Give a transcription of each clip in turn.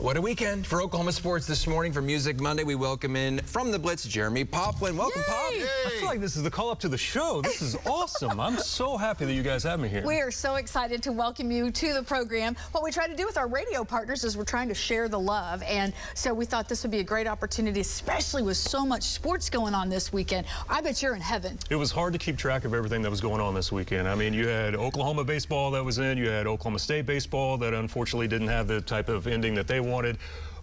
What a weekend for Oklahoma sports this morning. For Music Monday, we welcome in from the Blitz, Jeremie Poplin. Welcome, Pop. Yay. I feel like this is the call up to the show. This is awesome. I'm so happy that you guys have me here. We are so excited to welcome you to the program. What we try to do with our radio partners is we're trying to share the love. And so we thought this would be a great opportunity, especially with so much sports going on this weekend. I bet you're in heaven. It was hard to keep track of everything that was going on this weekend. I mean, you had Oklahoma baseball that was in. You had Oklahoma State baseball that unfortunately didn't have the type of ending that they wanted.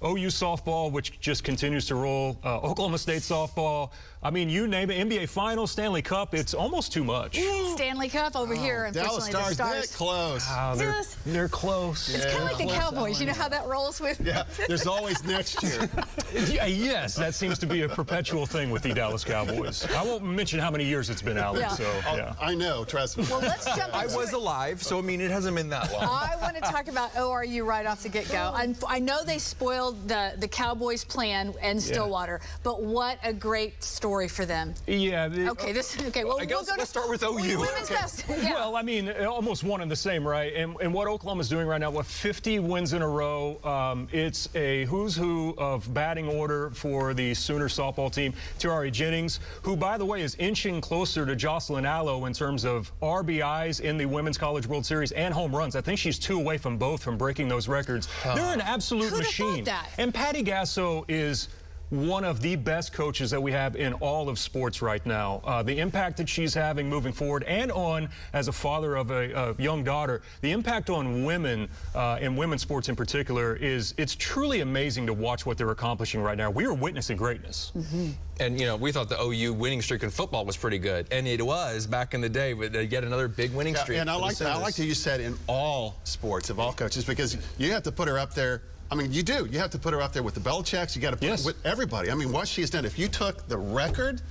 OU softball, which just continues to roll. Oklahoma State softball. I mean, you name it. NBA Finals, Stanley Cup. It's almost too much. Stanley Cup over here. Unfortunately, Dallas the Stars, Stars. they're close. They're close. It's kind of like the Cowboys. You know how that rolls with? Yeah, there's always next year. Yes, that seems to be a perpetual thing with the Dallas Cowboys. I won't mention how many years it's been, Alex. Yeah. So, yeah. I know, trust me. Well, let's jump I into was it. alive, so I mean, it hasn't been that long. I want to talk about ORU right off the get-go. I know they spoiled the Cowboys' plan in Stillwater, but what a great story for them. Yeah. Well, I guess let's start with OU. Women's best. Yeah. Well, I mean, almost one and the same, right? And what Oklahoma's doing right now, 50 wins in a row. It's a who's who of batting order for the Sooner softball team. Tiari Jennings, who, by the way, is inching closer to Jocelyn Allo in terms of RBIs in the Women's College World Series and home runs. I think she's 2 away from both from breaking those records. They're an absolute Who'd have machine. thought that? And Patty Gasso is one of the best coaches that we have in all of sports right now. The impact that she's having moving forward, and on, as a father of a young daughter, the impact on women and women's sports in particular it's truly amazing to watch what they're accomplishing right now. We are witnessing greatness. Mm-hmm. And, you know, we thought the OU winning streak in football was pretty good. And it was back in the day, but yet another big winning streak. And I like that. I like that you said in all sports, of all coaches, because you have to put her up there. I mean, you do. You have to put her up there with the Belichicks. You got to put her with everybody. I mean, what she has done. If you took the record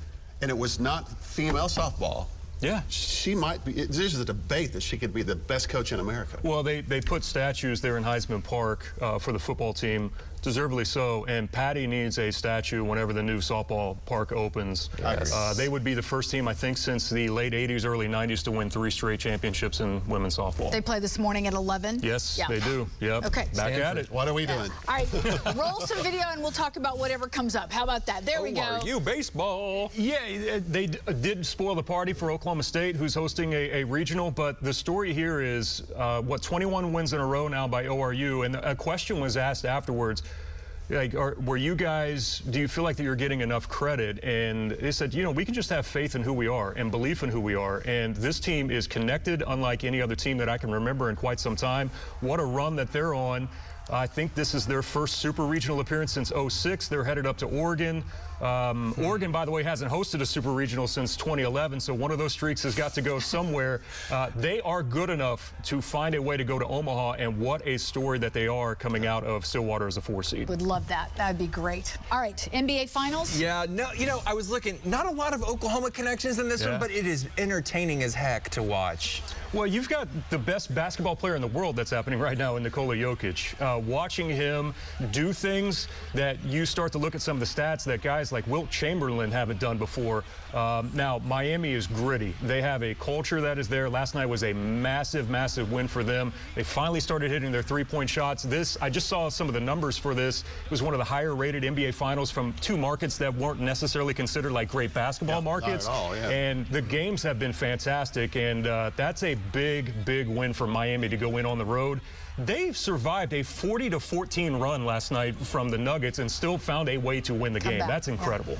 and it was not female softball, yeah, she might be. There's a debate that she could be the best coach in America. Well, they put statues there in Heisman Park for the football team, deservedly so. And Patty needs a statue whenever the new softball park opens. Yes. They would be the first team, I think, since the late 80s, early 90s to win 3 straight championships in women's softball. They play this morning at 11? Yes, Yeah. they do. Yep. Okay. Back at it. What are we doing? All right, roll some video and we'll talk about whatever comes up. How about that? There we go. ORU baseball. Yeah, they did spoil the party for Oklahoma State, who's hosting a regional, but the story here is, 21 wins in a row now by ORU, and a question was asked afterwards, like, were you guys, do you feel like that you're getting enough credit? And they said, you know, we can just have faith in who we are and belief in who we are, and this team is connected unlike any other team that I can remember in quite some time. What a run that they're on. I think this is their first super regional appearance since '06. They're headed up to Oregon. Oregon, by the way, hasn't hosted a super regional since 2011, so one of those streaks has got to go somewhere. They are good enough to find a way to go to Omaha, and what a story that they are coming out of Stillwater as a 4 seed. Would love that. That would be great. All right, NBA Finals? Yeah, no, you know, I was looking, not a lot of Oklahoma connections in this one, but it is entertaining as heck to watch. Well, you've got the best basketball player in the world that's happening right now in Nikola Jokic. Watching him do things that you start to look at some of the stats that guys like Wilt Chamberlain haven't done before. Now, Miami is gritty. They have a culture that is there. Last night was a massive, massive win for them. They finally started hitting their three-point shots. I just saw some of the numbers for this. It was one of the higher-rated NBA Finals from 2 markets that weren't necessarily considered like great basketball markets. Not at all, yeah. And the games have been fantastic, and that's a big, big win for Miami to go in on the road. They survived a 40-14 run last night from the Nuggets and still found a way to win the game. That's incredible.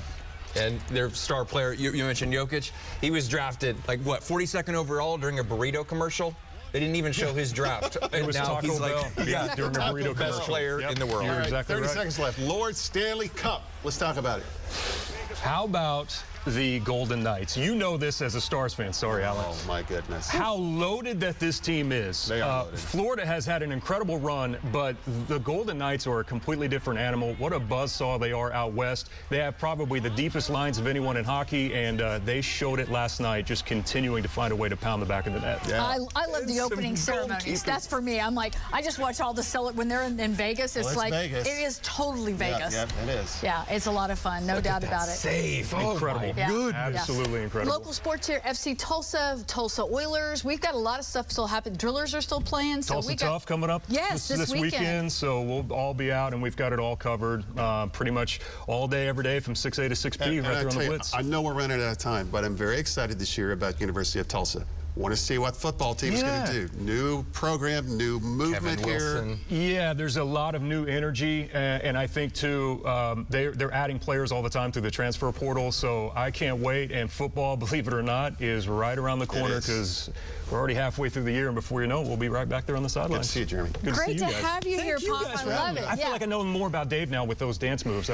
And their star player, you mentioned Jokic, he was drafted, like, what, 42nd overall during a burrito commercial? They didn't even show his draft. It was now Taco he's Bell. like, Yeah, during the burrito best commercial. player in the world. You're All right, exactly 30 right. seconds left. Lord Stanley Cup. Let's talk about it. How about the Golden Knights? You know this as a Stars fan. Sorry, Alex. Oh, my goodness. How loaded that this team is. They are loaded. Florida has had an incredible run, but the Golden Knights are a completely different animal. What a buzzsaw they are out west. They have probably the deepest lines of anyone in hockey, and they showed it last night, just continuing to find a way to pound the back of the net. Yeah. I love the opening ceremonies. That's for me. I'm like, I just watch all the when they're in Vegas. It's Vegas. it is totally Vegas. Yeah, it is. Yeah, it's a lot of fun, no doubt about it. Save. Oh, Incredible Good. Absolutely incredible. Local sports here, FC Tulsa, Tulsa Oilers. We've got a lot of stuff still happening. Drillers are still playing. So Tulsa Tough coming up this weekend. So we'll all be out, and we've got it all covered pretty much all day, every day from 6A to 6P right there on the Blitz. I know we're running out of time, but I'm very excited this year about University of Tulsa. Want to see what football team's going to do. New program, new movement here. Yeah, there's a lot of new energy, and I think, too, they're adding players all the time through the transfer portal, so I can't wait. And football, believe it or not, is right around the corner because we're already halfway through the year, and before you know it, we'll be right back there on the sidelines. Good to see you, Jeremy. Great to have you here, Pop. I love it. I feel like I know more about Dave now with those dance moves.